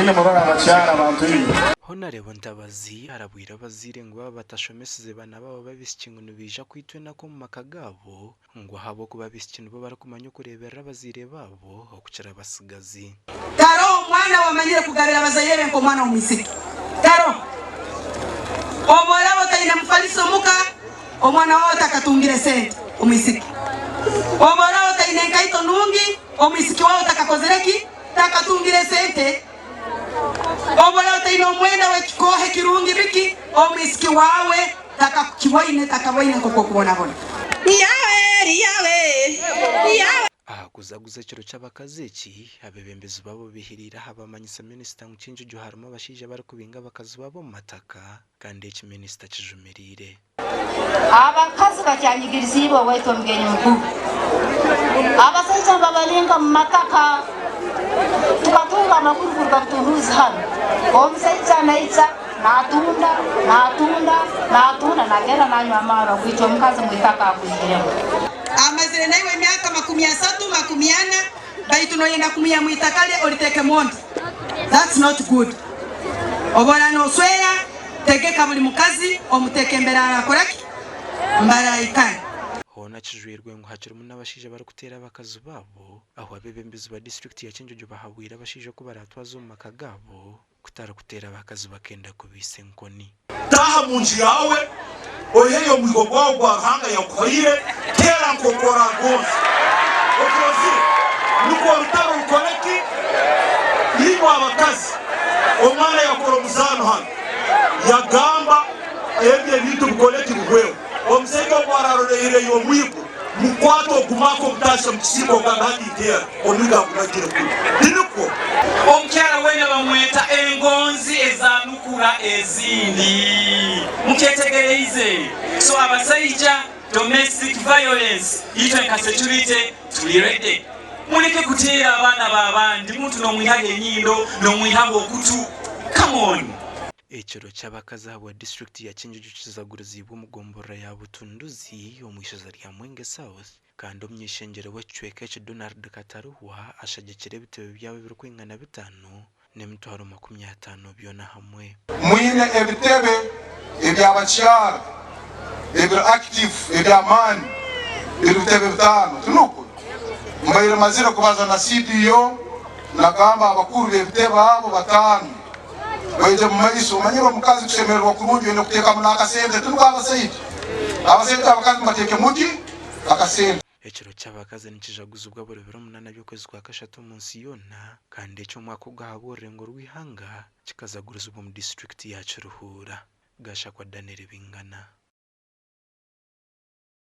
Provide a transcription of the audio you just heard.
nyine murora abacyara abantu ibi Honorable Ntabazi arabwira abazire ngo baba batashomeseze bana babo babise ikintu bija kwitwe nako mu makagabo ngo habo kuba babise ikintu bo barakumanya kurebera abazire babo okucara basigazi. Taro mwana wamanyire kugabira abazayere nko mwana umisiki. Taro omwana wataine mfaliso muka omwana wata katungire sente umisiki. Omwana wataine nkaito nungi umisiki wao takakozereki takatungire sente. Omwana wataine omwenda wekikohe kirungi biki umisiki wawe takaboine nkoko kubona bona. Yawe kuzaguza kiro cy'abakazeki abebembezi babo bihirira habamanyisa minister nkinjo jo harimo abashije bari kubinga abakazi babo mu mataka kandi iki minister kijumirire abakazi bacyanyigiriza ibo waito mgenyi mkuu abasaija babalinga mu mataka tukatunga amakuru kutuhuza hano omusaija naitsa natunda nagera nanywa amara kwicho mukazi mwitaka akuziremo amazire naiwe miaka 340 baitunoyenda kumya mwitakale oliteke mondi. That's not good. Obora no swera tegeka buli mukazi omuteke mbera akoraki mbaraikana hona kijwirwe ngo hakiri mu nabashije bari kutera abakazi babo aho abebembezi ba district ya Kinjojo bahabwira abashije ko baratwaza mu makagabo kutara kutera abakazi bakenda kubise nkoni taha munji yawe oyeyo mwigo gwa hanga yakoire tera nkokora gonzi okozi nuko rutaro rukoneki yimwa abakazi omwana yakora muzano hano yagamba ebye bitu bukoneki bugwewe omusenge ogwararorere yo mwigo mukwato gumako mutasha mukisibo gangandi tera omiga kunakire ku dinuko omukyala wena bamweta engonzi ezanukula ezindi muketegereize so abasaija domestic violence itwe nka security tulirede muleke kutera abana babandi muntu no mwihaye nyindo no mwihago okutu come on ekiro cy'abakazi abo district ya Kinjojo kizaguruzibwa umugombora ya Butunduzi omwishaza rya Mwenge South kandi omnyishengere w'ecweka cya Donald Kataruhwa ashagekere bitewe byawe biri kwingana 5 n'emitwaro 50 byona hamwe mwine ebitebe ebyabacyara ebiro active ebyamani ebitebe 5 tunuko mbayire mazira kubaza na CDO nagamba abakuru b'ebitebe abo 5 baje mu maiso manyiro mukazi kushemerwa kurungi ene kuteka munaka sente tunuko abasayidi abakazi mateke muji akasente ekiro cy'abakazi nikijaguzubwa buri biro 8 by'ukwezi kwa kashatu munsi yona kandi cyo mwaka ugahabore ngo rwihanga kikazaguruzubwa mu district ya Kiruhura gasha kwa Daniel Bingana.